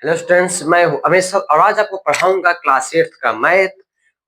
Hello students, मैं हूं अमित और आज आपको पढ़ाऊंगा क्लास 8 का मैथ।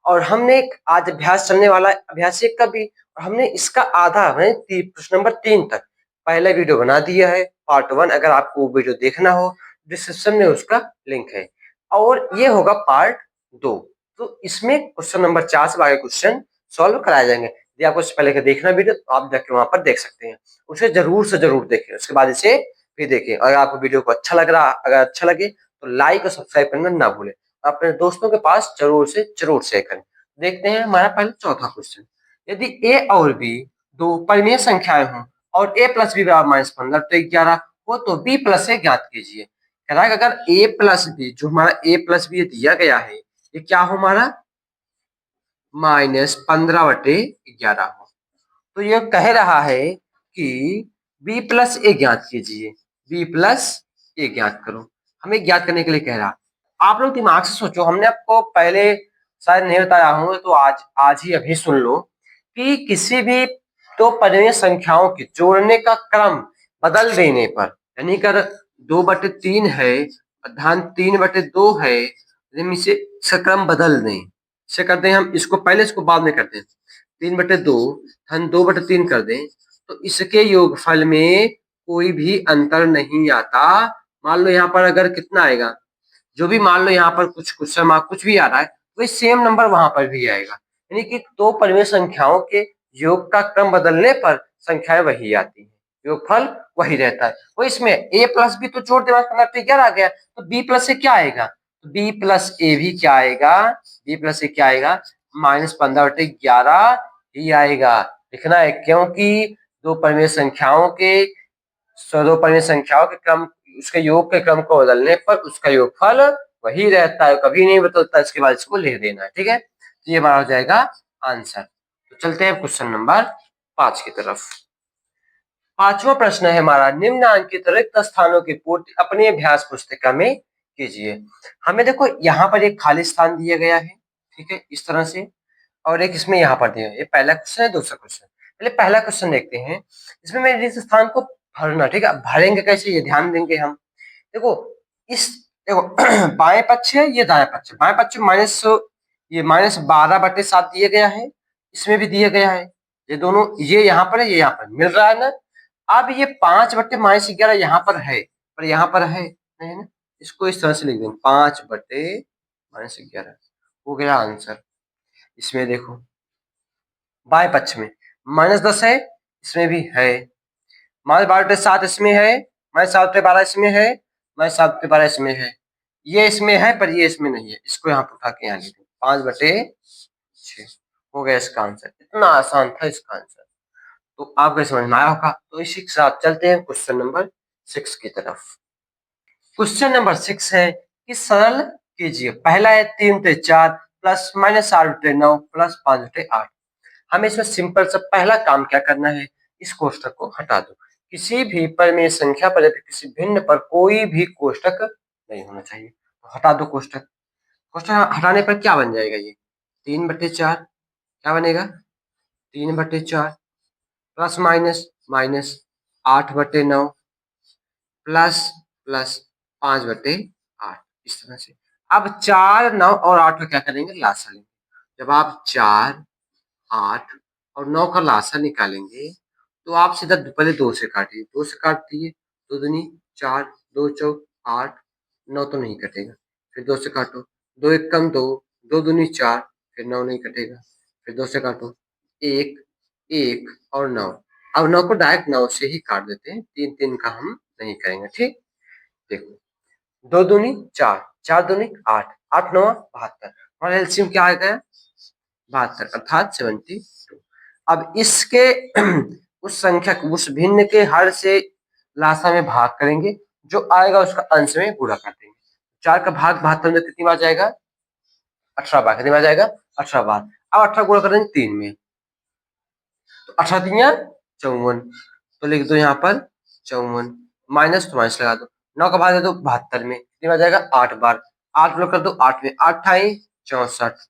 और हमने एक आज अभ्यास चलने वाला है, अभ्यास 1 का भी। और हमने इसका आधा प्रश्न नंबर 3 तक पहला वीडियो बना दिया है, पार्ट 1। अगर आपको वो वीडियो देखना हो, डिस्क्रिप्शन में उसका लिंक है। और ये होगा पार्ट 2। तो इसमें क्वेश्चन नंबर 4 से आगे क्वेश्चन सॉल्व कराए जाएंगे। यदि आपको इससे पहले का देखना वीडियो तो आप जाके वहां पर देख सकते हैं। उसे जरूर से जरूर देखें, उसके बाद इसे भी देखें। अगर आपको वीडियो को अच्छा लग रहा, अगर अच्छा लगे तो लाइक और सब्सक्राइब करना ना भूलें। अपने दोस्तों के पास जरूर से जरूर शेयर करें। देखते हैं हमारा पहले चौथा क्वेश्चन। यदि ए और बी दो परिमेय संख्याएं हों और ए प्लस बी बराबर -15 तो 11 हो, तो बी प्लस ए ज्ञात कीजिए। कह रहा है कि अगर ए प्लस बी, जो हमारा ए प्लस बी दिया गया है, ये क्या हो हमारा -15/11 हो। तो ये कह रहा है कि बी प्लस ए ज्ञात कीजिए, बी प्लस ए ज्ञात करो। हमें ज्ञात करने के लिए कह रहा। आप लोग दिमाग से सोचो, हमने आपको पहले शायद नहीं बताया हूं, तो आज आज ही अभी सुन लो कि किसी भी दो परिमेय संख्याओं के जोड़ने का क्रम बदल देने पर, यानी कर 2/3 है, ध्यान 3/2 है, इसे इसका क्रम बदल दें। इसे करते हैं हम, इसको पहले इसको बाद में करते हैं। 3/2 हम 2/3 कर दें तो इसके योगफल में कोई भी अंतर नहीं आता। मान लो यहाँ पर अगर कितना आएगा, जो भी मान लो यहाँ पर कुछ क्वेश्चन मार्क कुछ भी आ रहा है, वही सेम नंबर वहां पर भी आएगा। यानी कि दो परिमेय संख्याओं के योग का क्रम बदलने पर संख्याएं वही आती है, योगफल वही रहता है। वो इसमें a प्लस बी तो जोड़ दे, 15/11 आ गया, तो b प्लस से क्या आएगा, तो b प्लस ए भी क्या आएगा, b प्लस से क्या आएगा, -15/11 ही आएगा। लिखना है क्योंकि दो परिमेय संख्याओं के दो परिमेय संख्याओं के क्रम, उसके योग के क्रम को बदलने पर उसका योगफल वही रहता है, कभी नहीं बदलता। इसके बाद इसको लिख देना है, ठीक है। तो ये हमारा हो जाएगा आंसर। तो चलते हैं क्वेश्चन नंबर 5 की तरफ। पांचवा प्रश्न है हमारा, निम्नांकित रिक्त स्थानों की पूर्ति अपनी अभ्यास पुस्तिका में कीजिए। हमें देखो यहाँ पर एक खाली स्थान दिया गया है, ठीक है, इस तरह से, और एक इसमें यहाँ पर दिया है। ये पहला क्वेश्चन है, दूसरा क्वेश्चन। पहले पहला क्वेश्चन देखते हैं। इसमें मैं रिक्त स्थान को भरना, ठीक है। भरेंगे कैसे, ये ध्यान देंगे हम। देखो इस, देखो बाएं पक्ष है, ये दाएं पक्ष है। बाएं पक्ष में ये -12/7 दिया गया है, इसमें भी दिया गया है। ये दोनों, ये यहाँ पर है, ये यहाँ पर मिल रहा है ना। अब ये 5/-11 यहाँ पर है, पर यहाँ पर है नहीं है ना। इसको इस तरह से लिख देंगे, 5/-11 हो गया आंसर। इसमें देखो बाएं पक्ष में -10 है, इसमें भी है। -12/7 इसमें है, -7/12 इसमें है, -7/12 इसमें है। ये इसमें है पर ये इसमें नहीं है। इसको यहाँ पर उठा के यहाँ लिख दें, 5/6 हो गया इसका आंसर। इतना आसान था इसका आंसर, तो आपको समझ में आया होगा। तो इसी के साथ चलते हैं क्वेश्चन नंबर 6 की तरफ। क्वेश्चन नंबर 6 है कि सरल कीजिए। पहला है 3/4 प्लस -8/9 प्लस 5/8। हमें इसमें सिंपल सा पहला काम क्या करना है, इस कोष्ठक को हटा दो। किसी भी परिमेय संख्या पर किसी भिन्न पर कोई भी कोष्ठक नहीं होना चाहिए, तो हटा दो कोष्ठक। कोष्ठक हटाने पर क्या बन जाएगा, ये 3/4 क्या बनेगा, 3/4 प्लस माइनस 8/9 प्लस प्लस 5/8, इस तरह से। अब 4, 9 और 8 का क्या करेंगे, लासा लेंगे। जब आप 4, 8 और 9 का लासा निकालेंगे तो आप सीधा पहले 2 से काटिए, 2 से काट दिए, 2 दूनी 4, 2 चौक 8, 9 तो नहीं कटेगा। फिर 2 से काटो, 2 एक कम 2, 2 दूनी 4, फिर 9 नहीं कटेगा। फिर 2 से काटो, 1, 1 और 9। अब 9 को डायरेक्ट 9 से ही काट देते हैं, 3 3 का हम नहीं करेंगे, ठीक। देखो 2 दूनी 4, 4 दूनी 8, 8 9 72, हमारा एलसीएम क्या आ गया, 72 अर्थात 72। अब इसके उस संख्या को, उस भिन्न के हर से लासा में भाग करेंगे, जो आएगा उसका अंश में गुणा कर देंगे। 4 का भाग 72 में कितनी बार जाएगा, 18 बार। कितनी बार जाएगा, 18 बार। अब 18 गुणा कर देंगे 3 में, तो 18 3 54, तो लिख दो यहाँ पर 54, माइनस तो माइनस लगा दो। 9 का भाग दे दो 72 में, कितनी बार जाएगा, 8 बार। 8 गुणा कर दो 8 में, 8 × 64,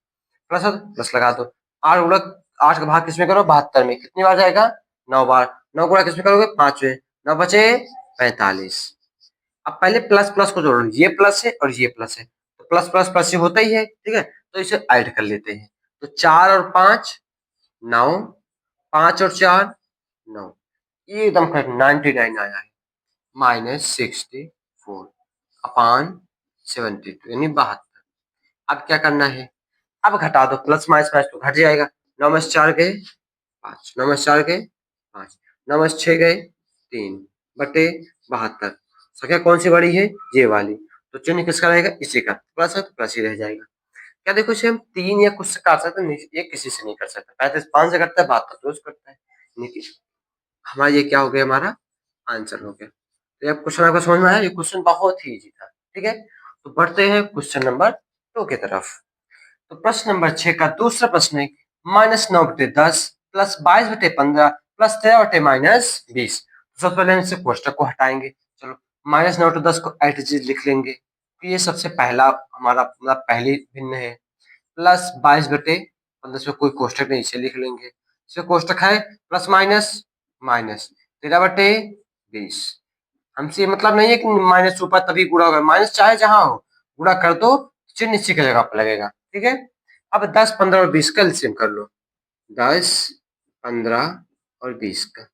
प्लस प्लस लगा दो। 8 गुणा 8 का भाग किसमें करो, 72 में, कितनी बार जाएगा, 9 बार। 9 गुणा किसमें करोगे, 5 में, 9 बचे 45। अब पहले प्लस प्लस को जोड़ो, ये प्लस है और ये प्लस है, तो प्लस प्लस प्लस से होता ही है, ठीक है, तो इसे ऐड कर लेते हैं। तो 4 और 5 9, 5 और 4 9, ये एकदम करेक्ट 99 आया है, -64 अपान 72 यानी 72। अब क्या करना है, अब घटा दो, प्लस माइनस माइनस तो घट जाएगा, 9 में से 4 गए 5, 9 में से 4 गए 5, 9 में से 6 गए 3 बटे 72। संख्या कौन सी बड़ी है, ये वाली, तो चिन्ह किसका रहेगा, इसी का, प्लस है तो प्लस ही रह जाएगा। क्या देखो इसे हम 3 या कुछ से काट सकते हैं, ये किसी से नहीं कर सकता, 35 5 से कटता है, 72 रोज करता है, हमारा ये क्या हो गया, हमारा आंसर हो गया। तो अब क्वेश्चन आपको समझ में आया, ये क्वेश्चन बहुत ही इजी था, ठीक है। तो बढ़ते हैं क्वेश्चन नंबर 2 की तरफ। तो प्रश्न नंबर 6 का दूसरा प्रश्न है, -9/10 प्लस 22/15 प्लस 13/-20। सबसे पहले हम इससे कोष्टक को हटाएंगे, चलो -9/10 को एट इज लिख लेंगे, तो ये सबसे पहला हमारा पहली भिन्न है, प्लस 22/15 से कोई कोष्टक नहीं, इसे लिख लेंगे, इसमें कोष्टक है प्लस माइनस माइनस 13/20। हमसे मतलब नहीं है कि माइनस ऊपर तभी गुणा होगा, माइनस चाहे जहां हो गुणा कर दो, चिन्ह इसी की जगह पर लगेगा, ठीक है। अब 10 15 और 20 का एलसीएम कर लो, 10 15 और 20 का,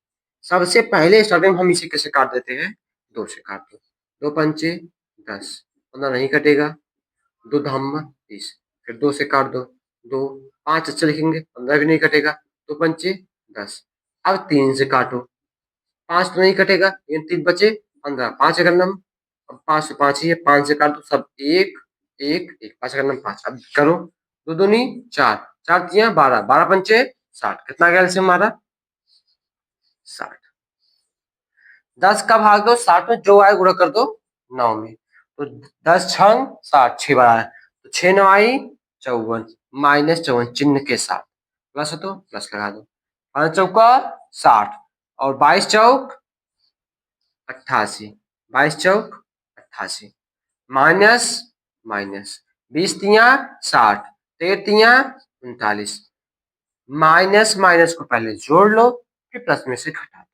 सबसे पहले स्टार्टिंग हम इसे कैसे काट देते हैं, 2 से काट दो, 2 पंचे 10, 15 नहीं कटेगा, 2 धाम 20, फिर 2 से काट दो, 2 5 अच्छा लिखेंगे, 15 भी नहीं कटेगा, 2 पंचे 10। अब 3 से काटो, 5 तो नहीं कटेगा, 3 बचे 15, 5 का नम, अब 5 से 5 ही है, 5 से काट दो, सब 1 1 1, 5 का नम 5। अब करो, 2 दूनी 4, 4 तिया 12, 12 पंचे 60, कितना गया एलसीएम हमारा 60। 10 का भाग दो 60 में, जो आए गुणा कर दो 9 में, तो 10 छंग 60, 6 बार आया, तो 6 9 आई 54, -54 चिन्ह के साथ, प्लस है तो प्लस लगा दो, 5 चौका 60 और 22 चौक 88, 22 चौक 88, माइनस माइनस 20 तिया 60, 13 तिया 39, माइनस माइनस को पहले जोड़ लो, फिर प्लस में से घटा दो,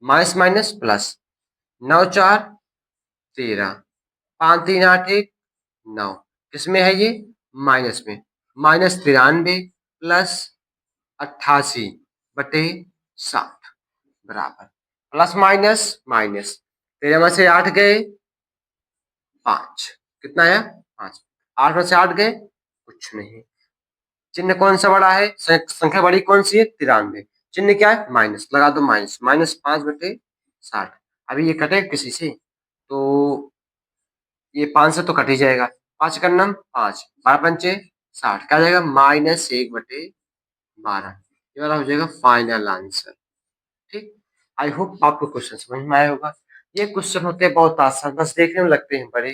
माइनस माइनस प्लस, 9 4 13, 5 3 8 1 9, किसमें है ये, माइनस में, -93 प्लस 88/60 बराबर, प्लस माइनस माइनस, 13 में से 8 गए 5, कितना आया 5, 8 में से 8 गए कुछ नहीं, चिन्ह कौन सा बड़ा है, संख्या बड़ी कौन सी है 93, चिन्ह क्या है माइनस, लगा दो माइनस, -5/60। अभी ये कटे किसी से, तो ये 5 से तो कट ही जाएगा, 5 का नम 5, 12 पंचे 60, क्या जाएगा -1/12, ये वाला हो जाएगा फाइनल आंसर, ठीक। आई होप आपको क्वेश्चन समझ में आया होगा। ये क्वेश्चन होते हैं बहुत आसान, बस देखने में लगते हैं बड़े,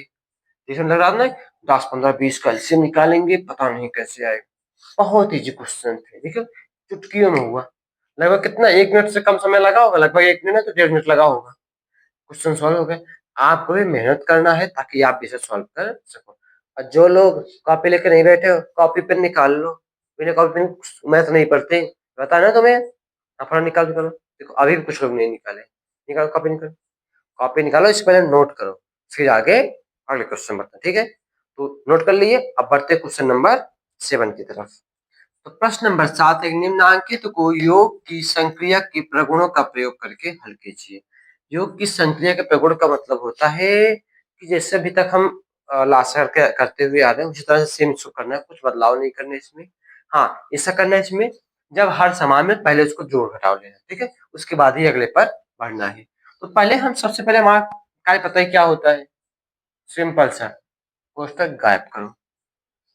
देखने में लग रहा है ना 10 15 20 का एलसीएम निकालेंगे, पता नहीं कैसे आएगा, बहुत इजी क्वेश्चन थे, देखो चुटकियों में हुआ, लगभग कितना 1 मिनट से कम समय लगा होगा, लगभग 1 मिनट तो 1.5 मिनट लगा होगा, क्वेश्चन सॉल्व हो गए। आपको भी मेहनत करना है ताकि आप इसे सॉल्व कर सको, और जो लोग कॉपी लेकर नहीं बैठे हो, कॉपी पेन निकाल लो, बिना कॉपी पेन मैथ नहीं पढ़ते, पता है ना तुम्हें, अपना निकाल निकालो, देखो अभी भी कुछ लोग नहीं निकाले, निकालो कॉपी, निकालो कॉपी निकालो, इससे पहले नोट करो, फिर आगे अगले क्वेश्चन बढ़ते हैं, ठीक है। तो नोट कर लिए, अब बढ़ते क्वेश्चन नंबर 7 की तरफ। तो प्रश्न नंबर 7, एक निम्नांकित को योग की संक्रिया के प्रगुणों का प्रयोग करके हल कीजिए। योग की संक्रिया के प्रगुण का मतलब होता है कि जैसे अभी तक हम लास्ट करते हुए आ रहे हैं, उसी तरह से सेम इसको करना है, कुछ बदलाव नहीं करना है इसमें। हाँ, ऐसा करना है इसमें, जब हर समान में पहले उसको जोड़ घटाव लेना है, ठीक है, उसके बाद ही अगले पर बढ़ना है। तो पहले हम सबसे पहले हमारा क्या पता है क्या होता है, सिंपल सा, कोष्टक गायब करो,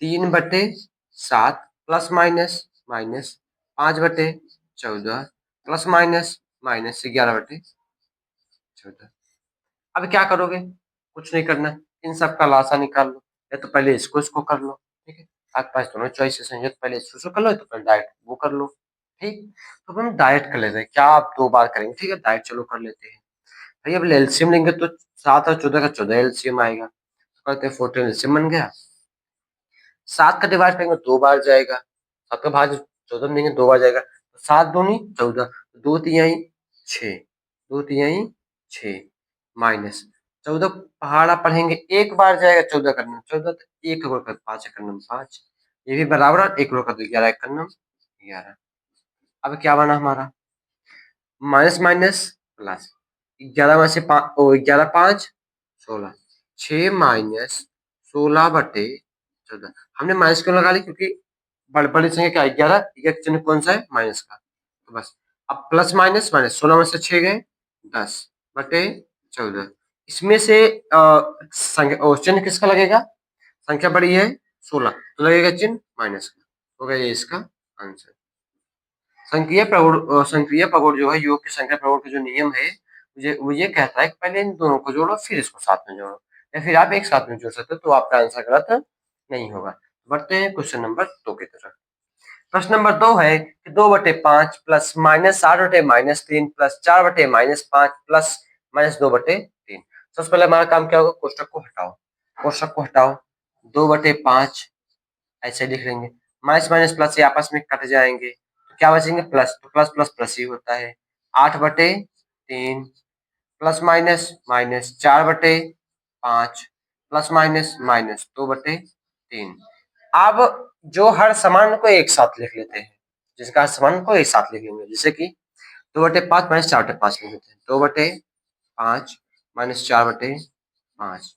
3/7 plus minus minus 5/14 plus minus minus 11/14। अब क्या करोगे, कुछ नहीं करना, इन सब का लासा निकाल लो, या तो पहले इसको इसको कर लो, ठीक है, आपके पास दोनों चॉइसेस हैं, या तो पहले इसको कर लो, या तो पहले डायरेक्ट वो कर लो, ठीक। तो हम डायरेक्ट कर लेते हैं, क्या आप 2 बार करेंगे, ठीक है, डायरेक्ट चलो कर लेते हैं। भाई अब एलसीएम लेंगे तो 7 और 14 का 14 एलसीएम आएगा, तो कहते हैं 14 एलसीएम बन गया, 7 का डिवाइड करेंगे 2 बार जाएगा, 7 का भाग 14 में देंगे 2 बार जाएगा, 7 दूनी 14, 2 तिहाई 6, 2 तिहाई 6 माइनस 14 पहाड़ा पढ़ेंगे, एक बार जाएगा 14 का नंबर 14, तो 1 जोड़ कर 5 का नंबर 5, ये भी बराबर है, 1 जोड़ कर 11 का नंबर 11। अब क्या बना हमारा, माइनस माइनस प्लस, 11 में से 11 5 16, 6 माइनस 16 बटे 14। हमने माइनस क्यों लगा ली, क्योंकि बड़ी संख्या क्या है 11, एक चिन्ह कौन सा है माइनस का, तो बस अब प्लस माइनस माइनस, 16 में से 6 गए 10 बटे 14। इसमें से संख्या चिन्ह किसका लगेगा, संख्या बड़ी है 16 तो लगेगा चिन्ह माइनस का, हो गया ये इसका आंसर। संक्रिय प्रगुण जो है योग की संख्या प्रगुण का जो नियम है, वो ये कहता है कि पहले इन दोनों को जोड़ो फिर इसको साथ में जोड़ो, या फिर आप एक साथ में जोड़ सकते हो तो आपका आंसर गलत नहीं होगा। बढ़ते हैं क्वेश्चन नंबर 2 की तरफ। प्रश्न नंबर 2 है कि 2/5 प्लस माइनस 8/-3 प्लस 4/-5 प्लस -2/3। सबसे पहले हमारा काम क्या होगा, कोष्टक को हटाओ, कोष्टक को हटाओ, 2/5 ऐसे लिख लेंगे, माइनस माइनस प्लस ये आपस में कट जाएंगे, तो क्या बचेंगे प्लस, तो प्लस प्लस प्लस ही होता है, 8/3 plus minus minus 4/5 plus minus -2/3। अब जो हर समान को एक साथ लिख लेते हैं, जिसका हर समान को एक साथ लिख लेंगे, जैसे कि 2/5 माइनस 4/5 लिख लेते हैं, 2/5 माइनस 4/5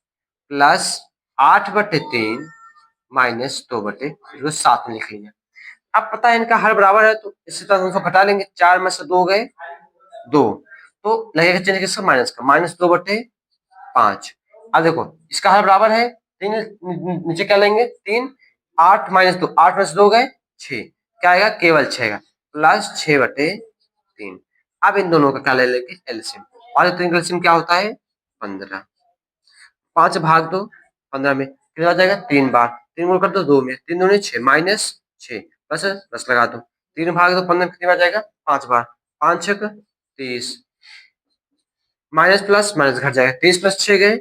प्लस 8/3 माइनस 2/3 साथ में लिख लिया। अब पता है इनका हर बराबर है तो इसी तरह उनको घटा लेंगे, 4 में से 2 गए 2, तो लगेगा चिन्ह किसका माइनस का, -2/5। अब देखो इसका हर बराबर है 3, नीचे क्या लेंगे 3, 8 माइनस 2, 8 में से 2 गए 6, क्या आएगा केवल 6 का, प्लस 6/3। अब इन दोनों का क्या ले लेंगे एलसीएम, और तीन का एलसीएम क्या होता है 15, 5 भाग दो 15 में कितना आ जाएगा 3 बार, 3 गुण कर दो 2 में, 3 दूनी 6 माइनस 6 बस 10 लगा दो, 3 भाग दो 15 कितनी बार जाएगा 5 बार, 5 6 30, माइनस प्लस माइनस घट जाएगा, 30 प्लस 6 गए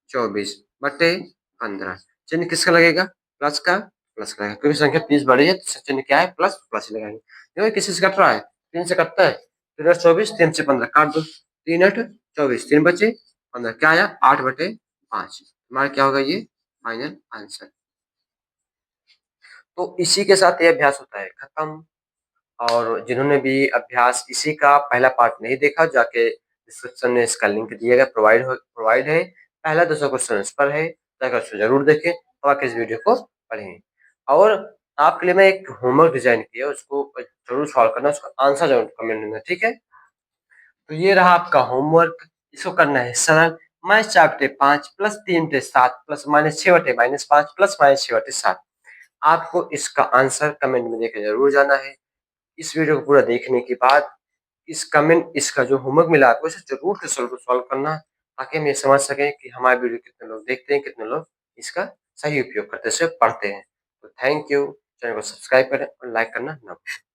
24/15। चिन्ह किसका लगेगा प्लस का, प्लस का लगेगा, क्योंकि संख्या 30 बड़ी है तो चिन्ह क्या है प्लस, प्लस ही लगाएंगे। देखो किसी से कट रहा है 3 से कटता है, 3 24 3 से 15 काट दो, 3 8 24 3 बचे 15, क्या आया 8/5, हमारा क्या होगा ये फाइनल आंसर। तो इसी के साथ ये अभ्यास होता है खत्म। और जिन्होंने भी अभ्यास इसी का पहला पार्ट नहीं देखा, जाके डिस्क्रिप्शन में इसका लिंक दिया गया, प्रोवाइड है, पहला दूसरा क्वेश्चन इस पर है, जाकर उसको जरूर देखें और आके इस वीडियो को पढ़ें। और आपके लिए मैं एक होमवर्क डिजाइन किया, उसको जरूर सॉल्व करना, उसका आंसर जरूर कमेंट में, ठीक है। तो ये रहा आपका होमवर्क, इसको करना है सरल, -4/5 प्लस 3/7 प्लस -6/-5 प्लस -6/7। आपको इसका आंसर कमेंट में देकर जरूर जाना है। इस वीडियो को पूरा देखने के बाद इसका जो होमवर्क मिला आपको इसे जरूर से सॉल्व करना, ताकि हम ये समझ सकें कि हमारे वीडियो कितने लोग देखते हैं, कितने लोग इसका सही उपयोग करते हैं, पढ़ते हैं। तो थैंक यू, चैनल को सब्सक्राइब करें और लाइक करना ना भूलें।